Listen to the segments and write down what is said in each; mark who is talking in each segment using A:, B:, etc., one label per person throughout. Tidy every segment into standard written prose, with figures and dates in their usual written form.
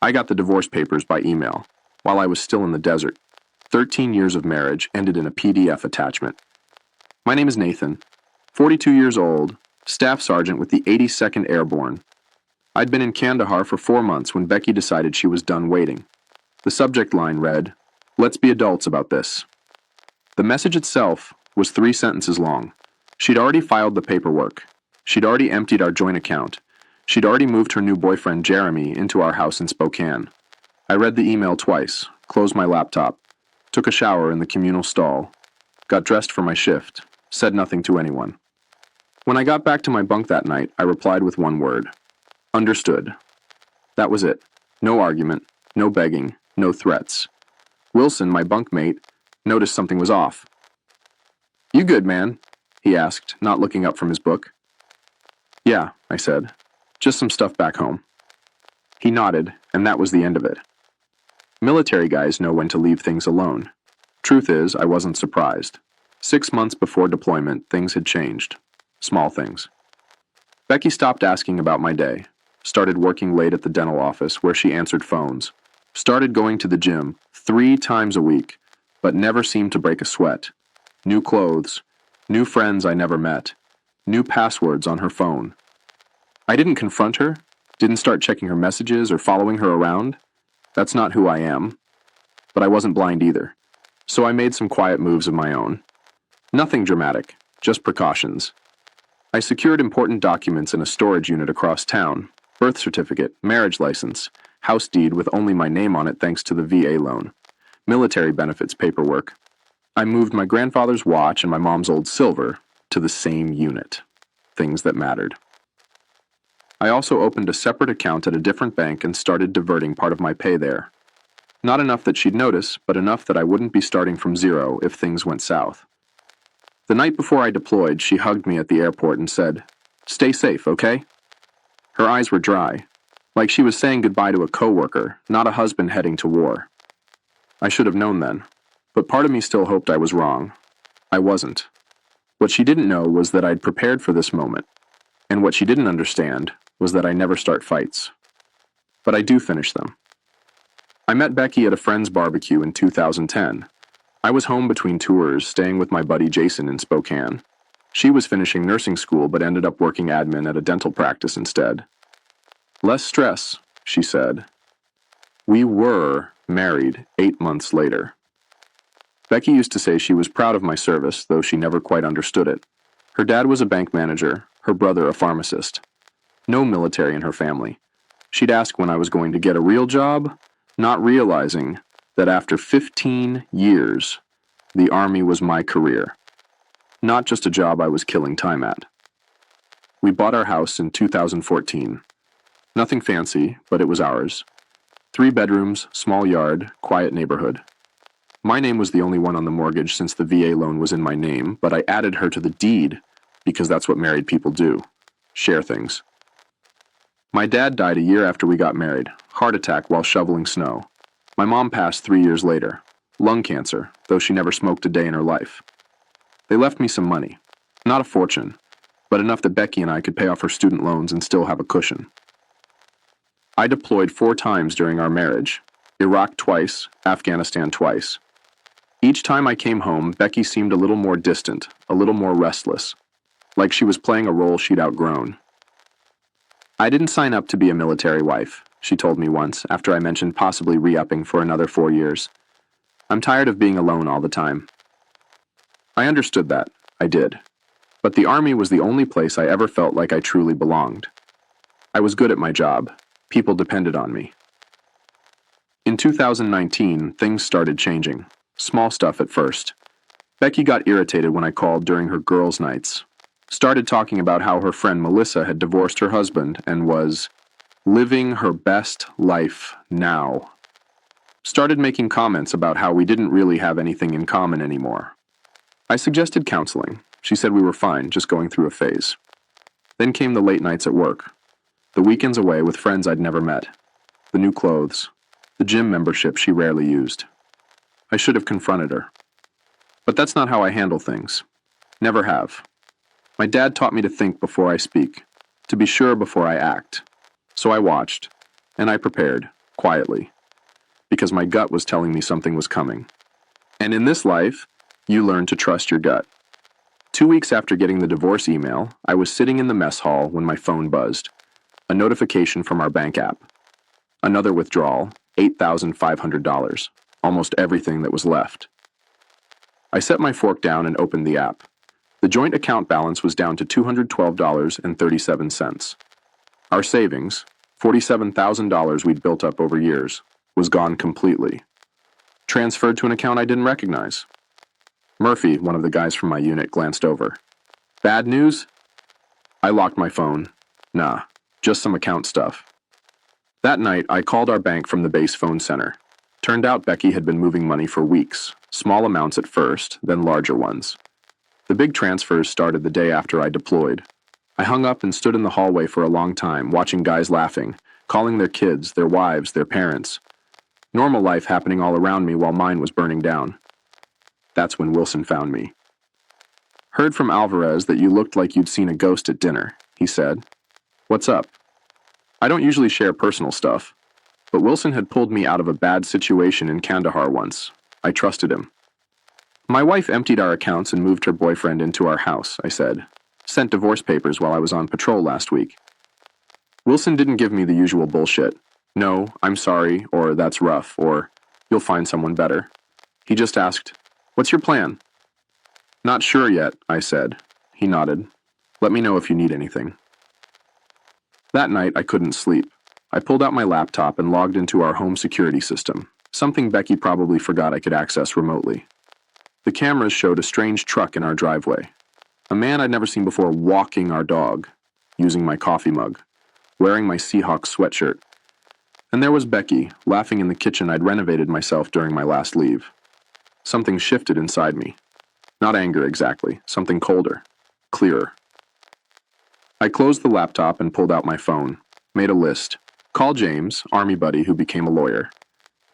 A: I got the divorce papers by email, while I was still in the desert. 13 years of marriage ended in a PDF attachment. My name is Nathan, 42 years old, Staff Sergeant with the 82nd Airborne. I'd been in Kandahar for 4 months when Becky decided she was done waiting. The subject line read, "Let's be adults about this." The message itself was 3 sentences long. She'd already filed the paperwork. She'd already emptied our joint account. She'd already moved her new boyfriend, Jeremy, into our house in Spokane. I read the email twice, closed my laptop, took a shower in the communal stall, got dressed for my shift, said nothing to anyone. When I got back to my bunk that night, I replied with one word. Understood. That was it. No argument, no begging, no threats. Wilson, my bunkmate, noticed something was off. "You good, man?" he asked, not looking up from his book. "Yeah," I said. "Just some stuff back home." He nodded, and that was the end of it. Military guys know when to leave things alone. Truth is, I wasn't surprised. 6 months before deployment, things had changed. Small things. Becky stopped asking about my day, started working late at the dental office where she answered phones, started going to the gym 3 times a week, but never seemed to break a sweat. New clothes, new friends I never met, new passwords on her phone. I didn't confront her, didn't start checking her messages or following her around. That's not who I am. But I wasn't blind either, so I made some quiet moves of my own. Nothing dramatic, just precautions. I secured important documents in a storage unit across town, birth certificate, marriage license, house deed with only my name on it thanks to the VA loan, military benefits paperwork. I moved my grandfather's watch and my mom's old silver to the same unit, things that mattered. I also opened a separate account at a different bank and started diverting part of my pay there. Not enough that she'd notice, but enough that I wouldn't be starting from zero if things went south. The night before I deployed, she hugged me at the airport and said, "Stay safe, okay?" Her eyes were dry, like she was saying goodbye to a coworker, not a husband heading to war. I should have known then, but part of me still hoped I was wrong. I wasn't. What she didn't know was that I'd prepared for this moment, and what she didn't understand was that I never start fights. But I do finish them. I met Becky at a friend's barbecue in 2010. I was home between tours, staying with my buddy Jason in Spokane. She was finishing nursing school but ended up working admin at a dental practice instead. "Less stress," she said. We were married 8 months later. Becky used to say she was proud of my service, though she never quite understood it. Her dad was a bank manager, her brother a pharmacist. No military in her family. She'd ask when I was going to get a real job, not realizing that after 15 years, the Army was my career, not just a job I was killing time at. We bought our house in 2014. Nothing fancy, but it was ours. 3 bedrooms, small yard, quiet neighborhood. My name was the only one on the mortgage since the VA loan was in my name, but I added her to the deed because that's what married people do, share things. My dad died a year after we got married, heart attack while shoveling snow. My mom passed 3 years later, lung cancer, though she never smoked a day in her life. They left me some money, not a fortune, but enough that Becky and I could pay off her student loans and still have a cushion. I deployed 4 times during our marriage, Iraq twice, Afghanistan twice. Each time I came home, Becky seemed a little more distant, a little more restless, like she was playing a role she'd outgrown. "I didn't sign up to be a military wife," she told me once after I mentioned possibly re-upping for another 4 years. "I'm tired of being alone all the time." I understood that. I did. But the Army was the only place I ever felt like I truly belonged. I was good at my job. People depended on me. In 2019, things started changing. Small stuff at first. Becky got irritated when I called during her girls' nights. Started talking about how her friend Melissa had divorced her husband and was living her best life now. Started making comments about how we didn't really have anything in common anymore. I suggested counseling. She said we were fine, just going through a phase. Then came the late nights at work, the weekends away with friends I'd never met, the new clothes, the gym membership she rarely used. I should have confronted her. But that's not how I handle things. Never have. My dad taught me to think before I speak, to be sure before I act. So I watched, and I prepared. quietly, because my gut was telling me something was coming. And in this life, you learn to trust your gut. 2 weeks after getting the divorce email, I was sitting in the mess hall when my phone buzzed. A notification from our bank app. Another withdrawal, $8,500, almost everything that was left. I set my fork down and opened the app. The joint account balance was down to $212.37. Our savings, $47,000 we'd built up over years, was gone completely. Transferred to an account I didn't recognize. Murphy, one of the guys from my unit, glanced over. Bad news? I locked my phone. Nah, just some account stuff. That night, I called our bank from the base phone center. Turned out Becky had been moving money for weeks, small amounts at first, then larger ones. The big transfers started the day after I deployed. I hung up and stood in the hallway for a long time, watching guys laughing, calling their kids, their wives, their parents. Normal life happening all around me while mine was burning down. That's when Wilson found me. Heard from Alvarez that you looked like you'd seen a ghost at dinner, he said. What's up? I don't usually share personal stuff, but Wilson had pulled me out of a bad situation in Kandahar once. I trusted him. My wife emptied our accounts and moved her boyfriend into our house, I said. Sent divorce papers while I was on patrol last week. Wilson didn't give me the usual bullshit. No, I'm sorry, or that's rough, or you'll find someone better. He just asked, what's your plan? Not sure yet, I said. He nodded. Let me know if you need anything. That night, I couldn't sleep. I pulled out my laptop and logged into our home security system, something Becky probably forgot I could access remotely. The cameras showed a strange truck in our driveway. A man I'd never seen before walking our dog, using my coffee mug, wearing my Seahawks sweatshirt. And there was Becky, laughing in the kitchen I'd renovated myself during my last leave. Something shifted inside me. Not anger exactly, something colder, clearer. I closed the laptop and pulled out my phone, made a list. Call James, Army buddy who became a lawyer.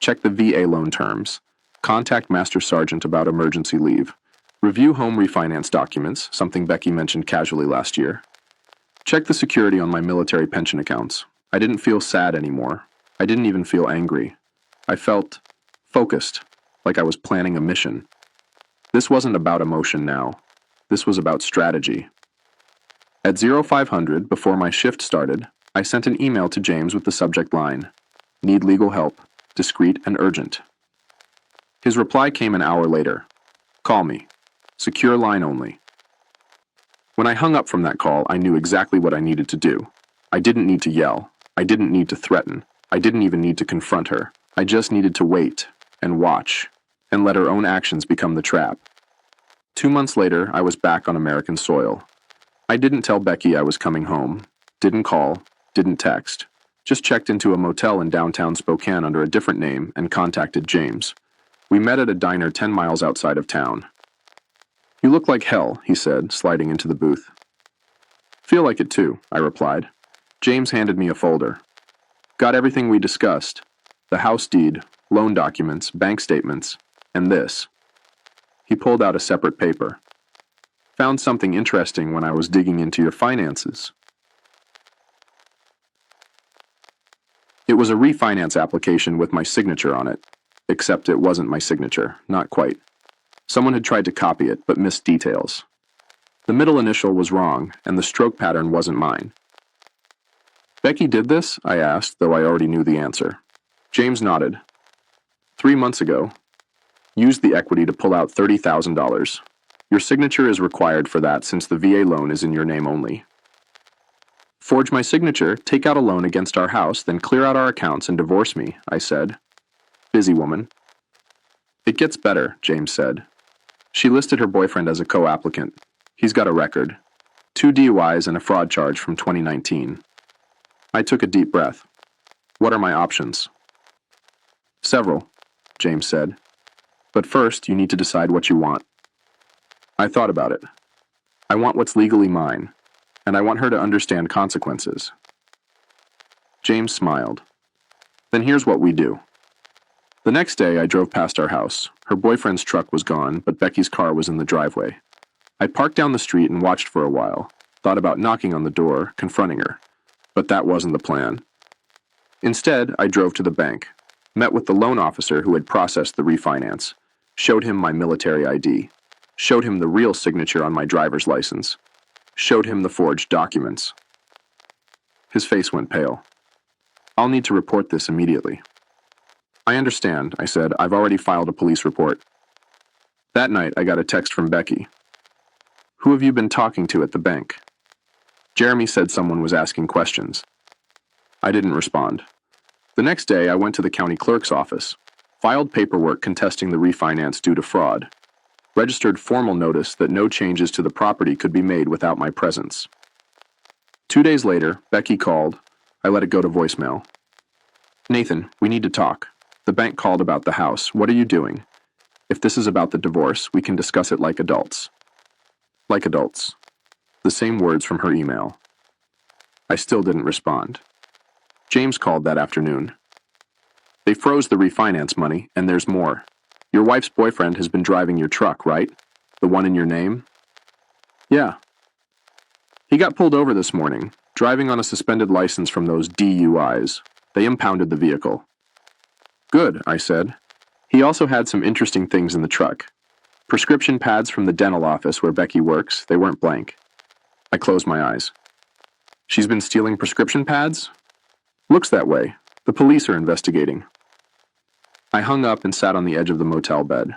A: Check the VA loan terms. Contact Master Sergeant about emergency leave. Review home refinance documents, something Becky mentioned casually last year. Check the security on my military pension accounts. I didn't feel sad anymore. I didn't even feel angry. I felt focused, like I was planning a mission. This wasn't about emotion now. This was about strategy. At 0500, before my shift started, I sent an email to James with the subject line, "Need legal help, discreet and urgent." His reply came an hour later. Call me. Secure line only. When I hung up from that call, I knew exactly what I needed to do. I didn't need to yell. I didn't need to threaten. I didn't even need to confront her. I just needed to wait and watch and let her own actions become the trap. 2 months later, I was back on American soil. I didn't tell Becky I was coming home, didn't call, didn't text, just checked into a motel in downtown Spokane under a different name and contacted James. We met at a diner 10 miles outside of town. You look like hell, he said, sliding into the booth. Feel like it too, I replied. James handed me a folder. Got everything we discussed. The house deed, loan documents, bank statements, and this. He pulled out a separate paper. Found something interesting when I was digging into your finances. It was a refinance application with my signature on it, except it wasn't my signature, not quite. Someone had tried to copy it, but missed details. The middle initial was wrong, and the stroke pattern wasn't mine. Becky did this? I asked, though I already knew the answer. James nodded. 3 months ago. Used the equity to pull out $30,000. Your signature is required for that since the VA loan is in your name only. Forge my signature, take out a loan against our house, then clear out our accounts and divorce me, I said. Busy woman. It gets better, James said. She listed her boyfriend as a co-applicant. He's got a record. 2 DUIs and a fraud charge from 2019. I took a deep breath. What are my options? Several, James said. But first, you need to decide what you want. I thought about it. I want what's legally mine, and I want her to understand consequences. James smiled. Then here's what we do. The next day, I drove past our house. Her boyfriend's truck was gone, but Becky's car was in the driveway. I parked down the street and watched for a while, thought about knocking on the door, confronting her. But that wasn't the plan. Instead, I drove to the bank, met with the loan officer who had processed the refinance, showed him my military ID, showed him the real signature on my driver's license, showed him the forged documents. His face went pale. "I'll need to report this immediately." "I understand," I said. "I've already filed a police report." That night, I got a text from Becky. "Who have you been talking to at the bank?" Jeremy said someone was asking questions. I didn't respond. The next day, I went to the county clerk's office, filed paperwork contesting the refinance due to fraud, registered formal notice that no changes to the property could be made without my presence. 2 days later, Becky called. I let it go to voicemail. "Nathan, we need to talk. The bank called about the house. What are you doing? If this is about the divorce, we can discuss it like adults." Like adults. The same words from her email. I still didn't respond. James called that afternoon. "They froze the refinance money, and there's more. Your wife's boyfriend has been driving your truck, right? The one in your name?" "Yeah." "He got pulled over this morning, driving on a suspended license from those DUIs. They impounded the vehicle." "Good," I said. "He also had some interesting things in the truck. Prescription pads from the dental office where Becky works. They weren't blank." I closed my eyes. "She's been stealing prescription pads?" "Looks that way. The police are investigating." I hung up and sat on the edge of the motel bed.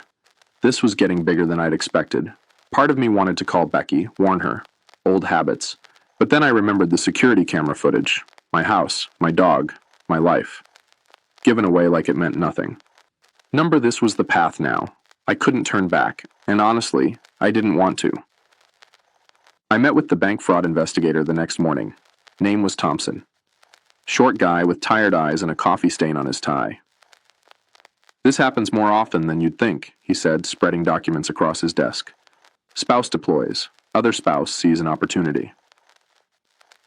A: This was getting bigger than I'd expected. Part of me wanted to call Becky, warn her. Old habits. But then I remembered the security camera footage. My house, my dog, my life. Given away like it meant nothing. This was the path now. I couldn't turn back, and honestly, I didn't want to. I met with the bank fraud investigator the next morning. Name was Thompson. Short guy with tired eyes and a coffee stain on his tie. "This happens more often than you'd think," he said, spreading documents across his desk. "Spouse deploys. Other spouse sees an opportunity."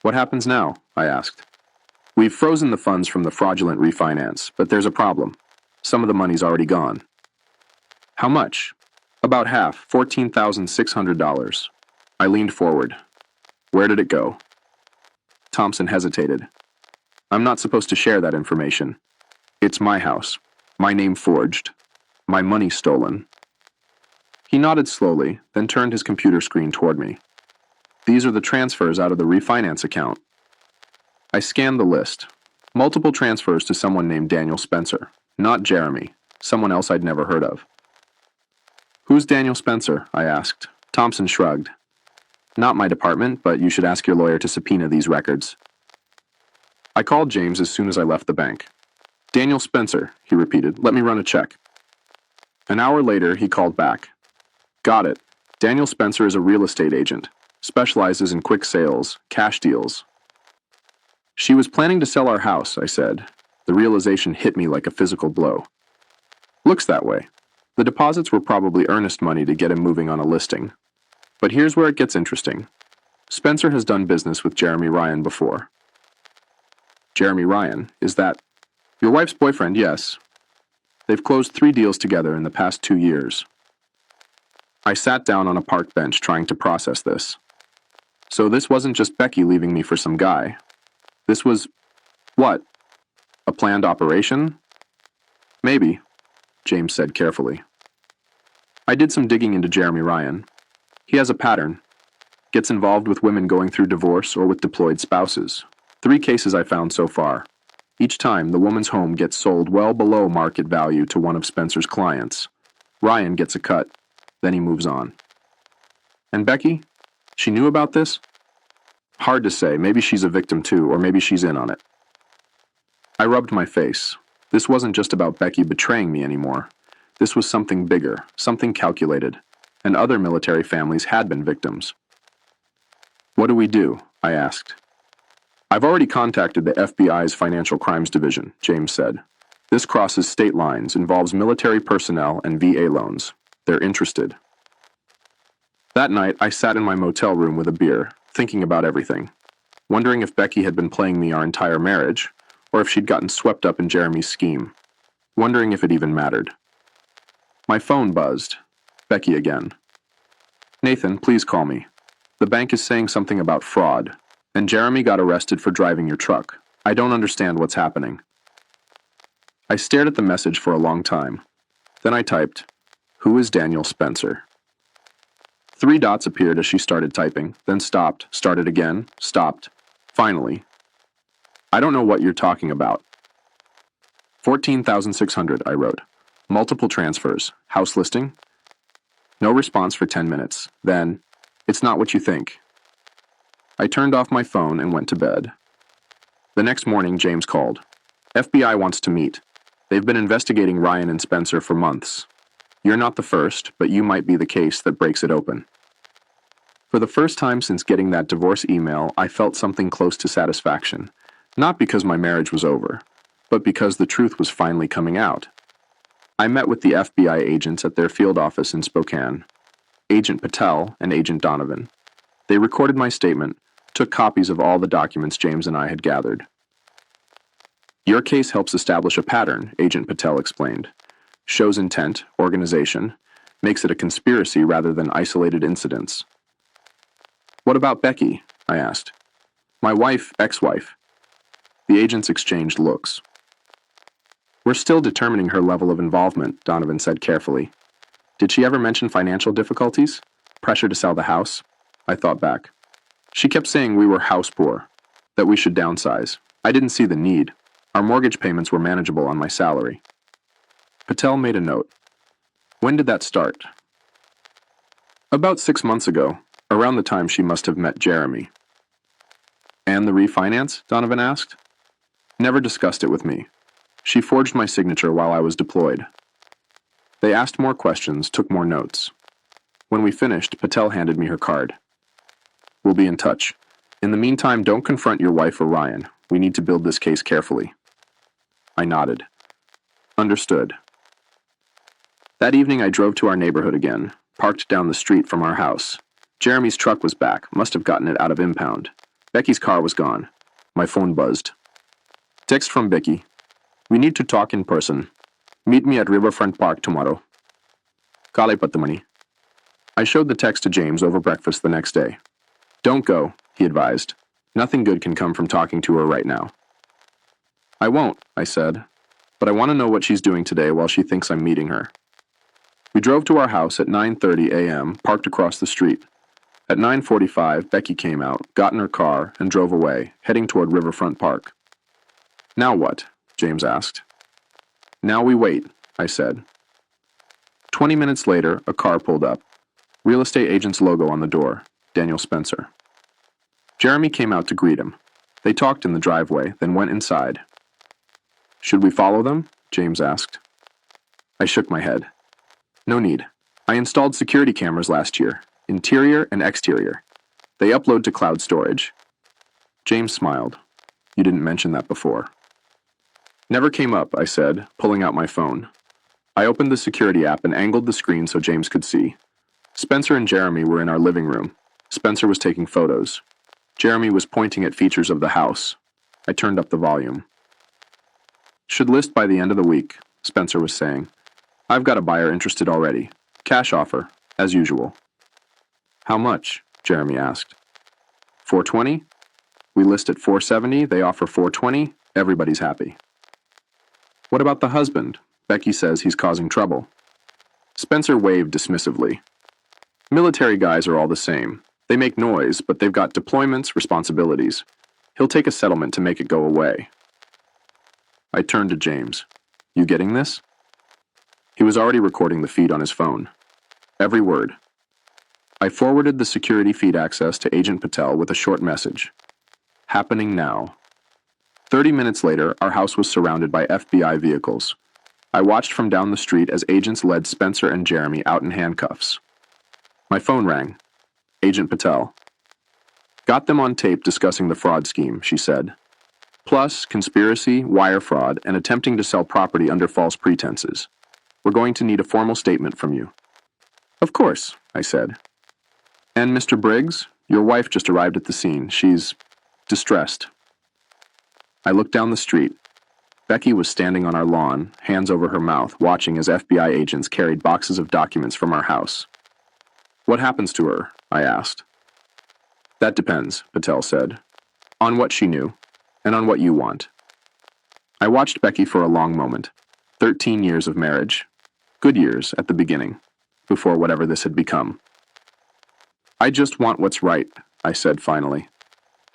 A: "What happens now?" I asked. "We've frozen the funds from the fraudulent refinance, but there's a problem. Some of the money's already gone." "How much?" "About half, $14,600. I leaned forward. "Where did it go?" Thompson hesitated. "I'm not supposed to share that information. It's my house, my name forged, my money stolen." He nodded slowly, then turned his computer screen toward me. "These are the transfers out of the refinance account." I scanned the list. Multiple transfers to someone named Daniel Spencer, not Jeremy, someone else I'd never heard of. "Who's Daniel Spencer?" I asked. Thompson shrugged. "Not my department, but you should ask your lawyer to subpoena these records." I called James as soon as I left the bank. "Daniel Spencer," he repeated. "Let me run a check." An hour later, he called back. "Got it. Daniel Spencer is a real estate agent. Specializes in quick sales, cash deals." "She was planning to sell our house," I said. The realization hit me like a physical blow. "Looks that way. The deposits were probably earnest money to get him moving on a listing. But here's where it gets interesting. Spencer has done business with Jeremy Ryan before." "Jeremy Ryan? Is that—" "Your wife's boyfriend, yes. They've closed 3 deals together in the past 2 years." I sat down on a park bench trying to process this. So this wasn't just Becky leaving me for some guy. This was... what? A planned operation? "Maybe," James said carefully. I did some digging into Jeremy Ryan. He has a pattern. Gets involved with women going through divorce or with deployed spouses. 3 cases I found so far. Each time, the woman's home gets sold well below market value to one of Spencer's clients. Ryan gets a cut. Then he moves on. And Becky? She knew about this? Hard to say. Maybe she's a victim too, or maybe she's in on it. I rubbed my face. This wasn't just about Becky betraying me anymore. This was something bigger, something calculated. And other military families had been victims. "What do we do?" I asked. "I've already contacted the FBI's Financial Crimes Division," James said. "This crosses state lines, involves military personnel and VA loans. They're interested." That night, I sat in my motel room with a beer, thinking about everything. Wondering if Becky had been playing me our entire marriage, or if she'd gotten swept up in Jeremy's scheme. Wondering if it even mattered. My phone buzzed. Becky again. "Nathan, please call me. The bank is saying something about fraud, and Jeremy got arrested for driving your truck. I don't understand what's happening. I stared at the message for a long time. Then I typed, "Who is Daniel Spencer?" 3 dots appeared as she started typing, then stopped, started again, stopped. Finally, "I don't know what you're talking about." 14,600, I wrote. Multiple transfers. House listing? No response for 10 minutes. Then, "It's not what you think." I turned off my phone and went to bed. The next morning, James called. "FBI wants to meet. They've been investigating Ryan and Spencer for months. You're not the first, but you might be the case that breaks it open." For the first time since getting that divorce email, I felt something close to satisfaction. Not because my marriage was over, but because the truth was finally coming out. I met with the FBI agents at their field office in Spokane, Agent Patel and Agent Donovan. They recorded my statement, took copies of all the documents James and I had gathered. "Your case helps establish a pattern," Agent Patel explained. "Shows intent, organization, makes it a conspiracy rather than isolated incidents." "What about Becky?" I asked. "My wife, ex-wife." The agents exchanged looks. "We're still determining her level of involvement," Donovan said carefully. "Did she ever mention financial difficulties? Pressure to sell the house?" I thought back. "She kept saying we were house poor, that we should downsize. I didn't see the need. Our mortgage payments were manageable on my salary." Patel made a note. "When did that start?" "About 6 months ago, around the time she must have met Jeremy." "And the refinance?" Donovan asked. "Never discussed it with me. She forged my signature while I was deployed." They asked more questions, took more notes. When we finished, Patel handed me her card. "We'll be in touch. In the meantime, don't confront your wife or Ryan. We need to build this case carefully." I nodded. "Understood." That evening I drove to our neighborhood again, parked down the street from our house. Jeremy's truck was back, must have gotten it out of impound. Becky's car was gone. My phone buzzed. Text from Becky. "We need to talk in person. Meet me at Riverfront Park tomorrow. Kale Pattamani." I showed the text to James over breakfast the next day. "Don't go," he advised. "Nothing good can come from talking to her right now." "I won't," I said, "but I want to know what she's doing today while she thinks I'm meeting her." We drove to our house at 9:30 a.m., parked across the street. At 9:45, Becky came out, got in her car, and drove away, heading toward Riverfront Park. "Now what?" James asked. "Now we wait," I said. 20 minutes later, a car pulled up. Real estate agent's logo on the door, Daniel Spencer. Jeremy came out to greet him. They talked in the driveway, then went inside. "Should we follow them?" James asked. I shook my head. "No need. I installed security cameras last year, interior and exterior. They upload to cloud storage." James smiled. "You didn't mention that before." "Never came up," I said, pulling out my phone. I opened the security app and angled the screen so James could see. Spencer and Jeremy were in our living room. Spencer was taking photos. Jeremy was pointing at features of the house. I turned up the volume. "Should list by the end of the week," Spencer was saying. "I've got a buyer interested already. Cash offer, as usual." "How much?" Jeremy asked. "420? We list at 470, they offer 420, everybody's happy." "What about the husband? Becky says he's causing trouble." Spencer waved dismissively. "Military guys are all the same. They make noise, but they've got deployments, responsibilities. He'll take a settlement to make it go away." I turned to James. "You getting this?" He was already recording the feed on his phone. Every word. I forwarded the security feed access to Agent Patel with a short message. "Happening now." 30 minutes later, our house was surrounded by FBI vehicles. I watched from down the street as agents led Spencer and Jeremy out in handcuffs. My phone rang. Agent Patel. "Got them on tape discussing the fraud scheme," she said. "Plus, conspiracy, wire fraud, and attempting to sell property under false pretenses. We're going to need a formal statement from you." "Of course," I said. "And Mr. Briggs, your wife just arrived at the scene. She's distressed." I looked down the street. Becky was standing on our lawn, hands over her mouth, watching as FBI agents carried boxes of documents from our house. "What happens to her?" I asked. "That depends," Patel said. "On what she knew. and on what you want. I watched Becky for a long moment. 13 years of marriage. Good years at the beginning, before whatever this had become. I just want what's right, I said finally.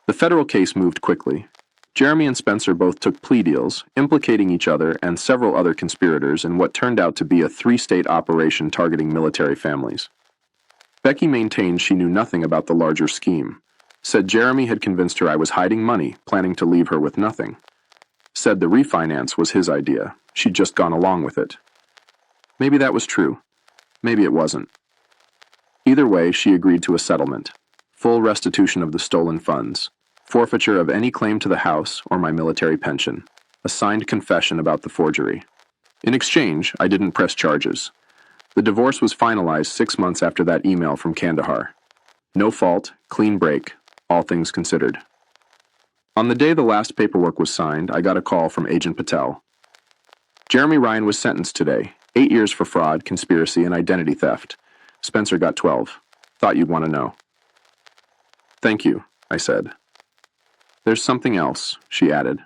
A: The federal case moved quickly. Jeremy and Spencer both took plea deals, implicating each other and several other conspirators in what turned out to be a 3-state operation targeting military families. Becky maintained she knew nothing about the larger scheme, said Jeremy had convinced her I was hiding money, planning to leave her with nothing. Said the refinance was his idea, she'd just gone along with it. Maybe that was true. Maybe it wasn't. Either way, she agreed to a settlement. Full restitution of the stolen funds, forfeiture of any claim to the house or my military pension, a signed confession about the forgery. In exchange, I didn't press charges. The divorce was finalized 6 months after that email from Kandahar. No fault, clean break, all things considered. On the day the last paperwork was signed, I got a call from Agent Patel. Jeremy Ryan was sentenced today, 8 years for fraud, conspiracy, and identity theft. Spencer got 12. Thought you'd want to know. Thank you, I said. There's something else, she added.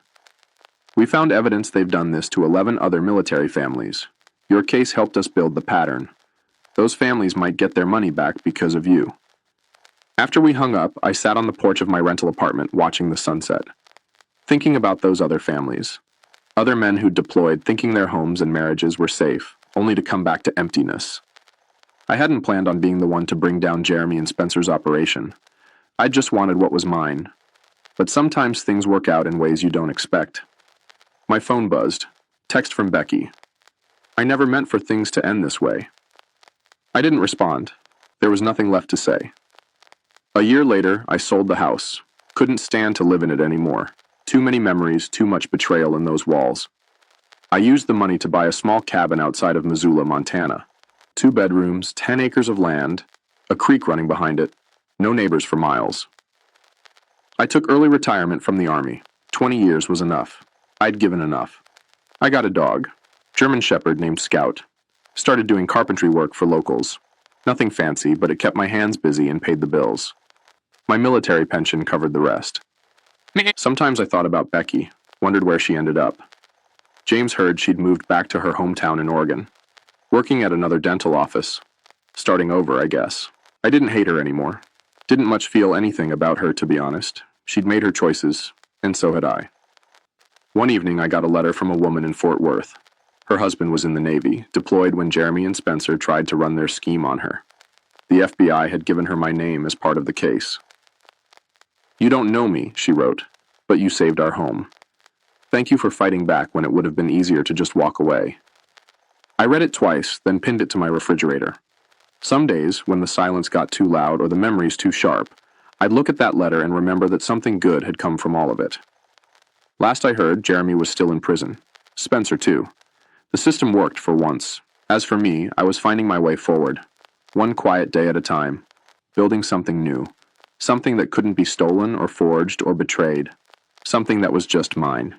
A: We found evidence they've done this to 11 other military families. Your case helped us build the pattern. Those families might get their money back because of you. After we hung up, I sat on the porch of my rental apartment watching the sunset, thinking about those other families. Other men who deployed thinking their homes and marriages were safe, only to come back to emptiness. I hadn't planned on being the one to bring down Jeremy and Spencer's operation. I just wanted what was mine. But sometimes things work out in ways you don't expect. My phone buzzed. Text from Becky. I never meant for things to end this way. I didn't respond. There was nothing left to say. A year later, I sold the house. Couldn't stand to live in it anymore. Too many memories, too much betrayal in those walls. I used the money to buy a small cabin outside of Missoula, Montana. 2 bedrooms, 10 acres of land, a creek running behind it, no neighbors for miles. I took early retirement from the Army. 20 years was enough. I'd given enough. I got a dog, German Shepherd named Scout. Started doing carpentry work for locals. Nothing fancy, but it kept my hands busy and paid the bills. My military pension covered the rest. Sometimes I thought about Becky, wondered where she ended up. James heard she'd moved back to her hometown in Oregon, working at another dental office. Starting over, I guess. I didn't hate her anymore. Didn't much feel anything about her, to be honest. She'd made her choices, and so had I. One evening, I got a letter from a woman in Fort Worth. Her husband was in the Navy, deployed when Jeremy and Spencer tried to run their scheme on her. The FBI had given her my name as part of the case. You don't know me, she wrote, but you saved our home. Thank you for fighting back when it would have been easier to just walk away. I read it twice, then pinned it to my refrigerator. Some days, when the silence got too loud or the memories too sharp, I'd look at that letter and remember that something good had come from all of it. Last I heard, Jeremy was still in prison. Spencer, too. The system worked for once. As for me, I was finding my way forward. One quiet day at a time. Building something new. Something that couldn't be stolen or forged or betrayed. Something that was just mine.